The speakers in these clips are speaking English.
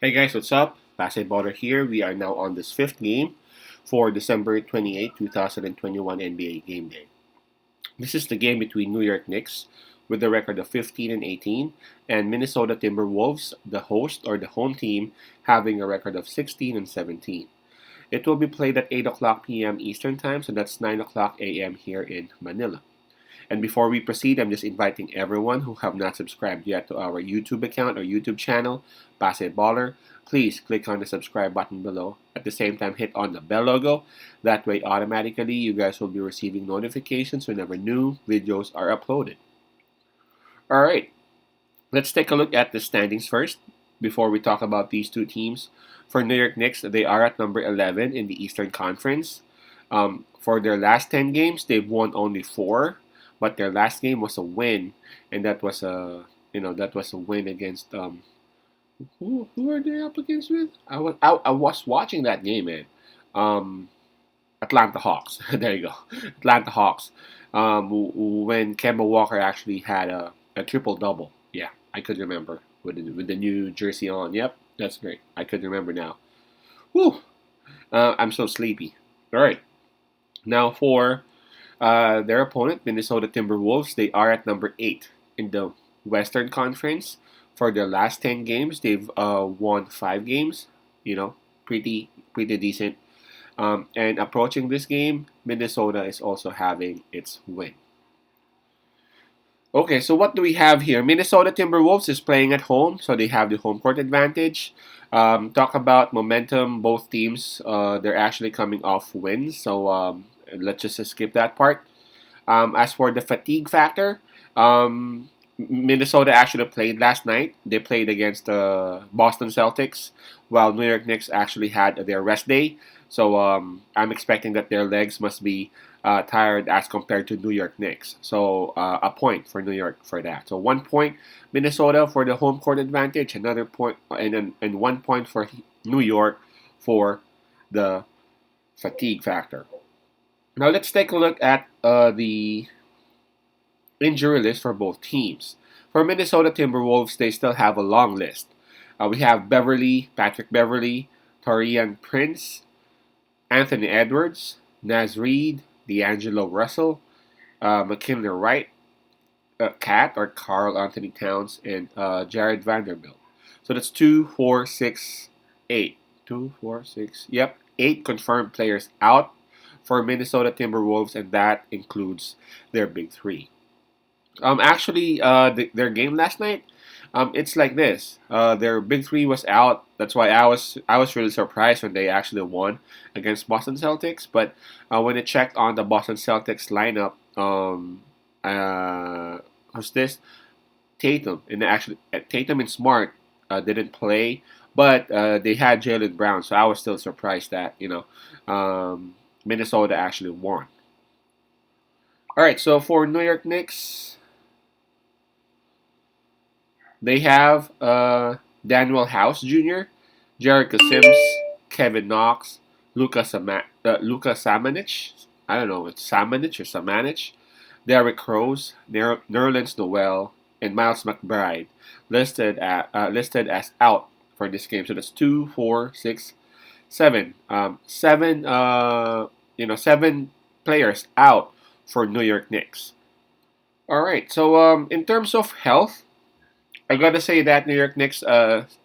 Hey guys, what's up? Basketballer here. We are now on this fifth game for December 28, 2021 NBA Game Day. This is the game between New York Knicks with a record of 15 and 18 and Minnesota Timberwolves, the host or the home team, having a record of 16 and 17. It will be played at 8 o'clock p.m. Eastern Time, so that's 9 o'clock a.m. here in Manila. And before we proceed, I'm just inviting everyone who have not subscribed yet to our YouTube account or YouTube channel, Basketballer. Please click on the subscribe button below. At the same time, hit on the bell logo. That way, automatically, you guys will be receiving notifications whenever new videos are uploaded. All right, let's take a look at the standings first before we talk about these two teams. For New York Knicks, they are at number 11 in the Eastern Conference. For their last 10 games, they've won only 4, but their last game was a win, and that was a win against who are they up against with? I was watching that game, man. Um, Atlanta Hawks. There you go, Atlanta Hawks. When Kemba Walker actually had a triple double. Yeah, I could remember with the new jersey on. Yep, that's great. I could remember now. Whew. I'm so sleepy. All right. Now for their opponent, Minnesota Timberwolves, they are at number 8 in the Western Conference. For their last 10 games, they've won 5 games. Pretty decent. And approaching this game, Minnesota is also having its win. Okay, so what do we have here? Minnesota Timberwolves is playing at home, so they have the home court advantage. Talk about momentum. Both teams, they're actually coming off wins, so let's just skip that part. As for the fatigue factor, Minnesota actually played last night. They played against the Boston Celtics, while New York Knicks actually had their rest day. So I'm expecting that their legs must be tired as compared to New York Knicks. So a point for New York for that. So 1 point Minnesota for the home court advantage, another point, and 1 point for New York for the fatigue factor. Now let's take a look at the injury list for both teams. For Minnesota Timberwolves, they still have a long list. We have Patrick Beverly, Torian Prince, Anthony Edwards, Naz Reid, D'Angelo Russell, McKinley Wright, Cat or Carl Anthony Towns, and Jared Vanderbilt. So that's 2, 4, 6, 8. 2, 4, 6. Yep, 8 confirmed players out for Minnesota Timberwolves, and that includes their big three. Actually, their game last night, it's like this. Their big three was out. That's why I was really surprised when they actually won against Boston Celtics. But when I checked on the Boston Celtics lineup, who's this? Tatum and actually Tatum and Smart didn't play, but they had Jalen Brown, so I was still surprised that Minnesota actually won. All right, so for New York Knicks, they have Daniel House Jr., Jericho Sims, Kevin Knox, Luka Samanich. I don't know, it's Samanich or Samanich. Derrick Rose, Nerlens Noel, and Miles McBride listed as out for this game. So that's 2, 4, 6, 7. 7 players out for New York Knicks. All right. So in terms of health, I gotta say that New York Knicks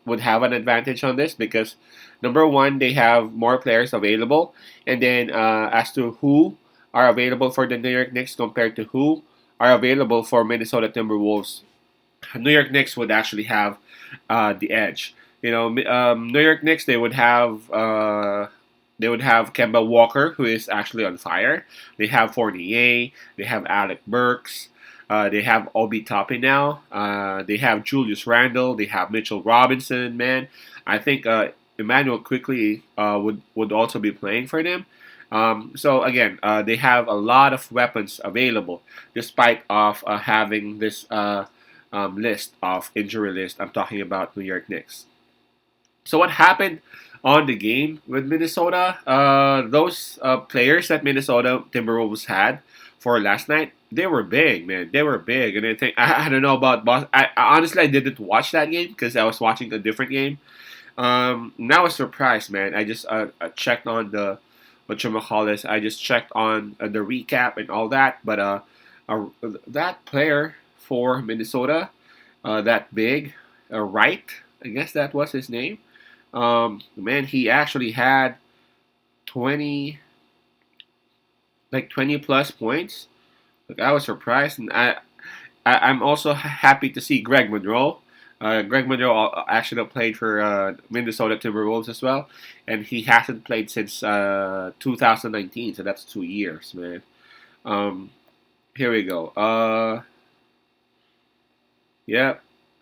would have an advantage on this because number one, they have more players available, and then as to who are available for the New York Knicks compared to who are available for Minnesota Timberwolves, New York Knicks would actually have the edge. New York Knicks they would have Kemba Walker, who is actually on fire. They have Fournier. They have Alec Burks. They have Obi Toppin now. They have Julius Randle. They have Mitchell Robinson. Man, I think Emmanuel quickly would also be playing for them. So again, they have a lot of weapons available, despite of having this list of injury list. I'm talking about New York Knicks. So what happened on the game with Minnesota? Those players that Minnesota Timberwolves had for last night, they were big, man. They were big, and I think I don't know about Boston. I honestly I didn't watch that game because I was watching a different game. Now a surprise, man. I just checked on the whatchamacallit. I just checked on the recap and all that. But that player for Minnesota, that big, Wright, I guess that was his name. Man, he actually had 20, like 20 plus points. Like I was surprised, and I'm also happy to see Greg Monroe. Greg Monroe actually played for Minnesota Timberwolves as well, and he hasn't played since 2019, so that's 2 years, man. Um, Here we go. Yeah,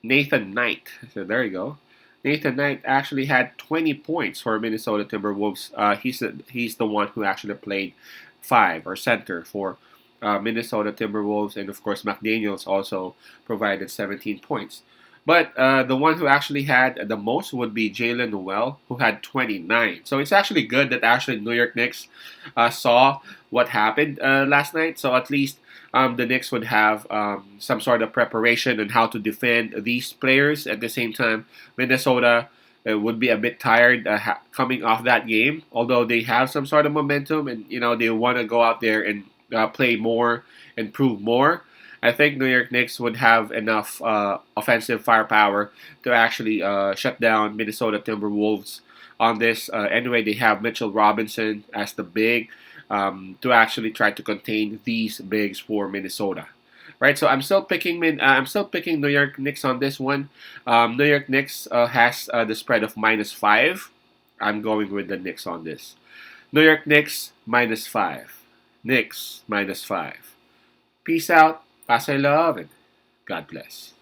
Nathan Knight. So there you go. Nathan Knight actually had 20 points for Minnesota Timberwolves. He's the one who actually played five or center for Minnesota Timberwolves, and of course McDaniels also provided 17 points. But the one who actually had the most would be Jalen Noel, who had 29. So it's actually good that actually New York Knicks saw what happened last night. So at least the Knicks would have some sort of preparation on how to defend these players. At the same time, Minnesota would be a bit tired coming off that game, although they have some sort of momentum and they want to go out there and play more and prove more. I think New York Knicks would have enough offensive firepower to actually shut down Minnesota Timberwolves on this. Anyway, they have Mitchell Robinson as the big to actually try to contain these bigs for Minnesota. Right, so I'm still picking New York Knicks on this one. New York Knicks has the spread of -5. I'm going with the Knicks on this. New York Knicks -5. Knicks -5. Peace out. Pasay love and God bless.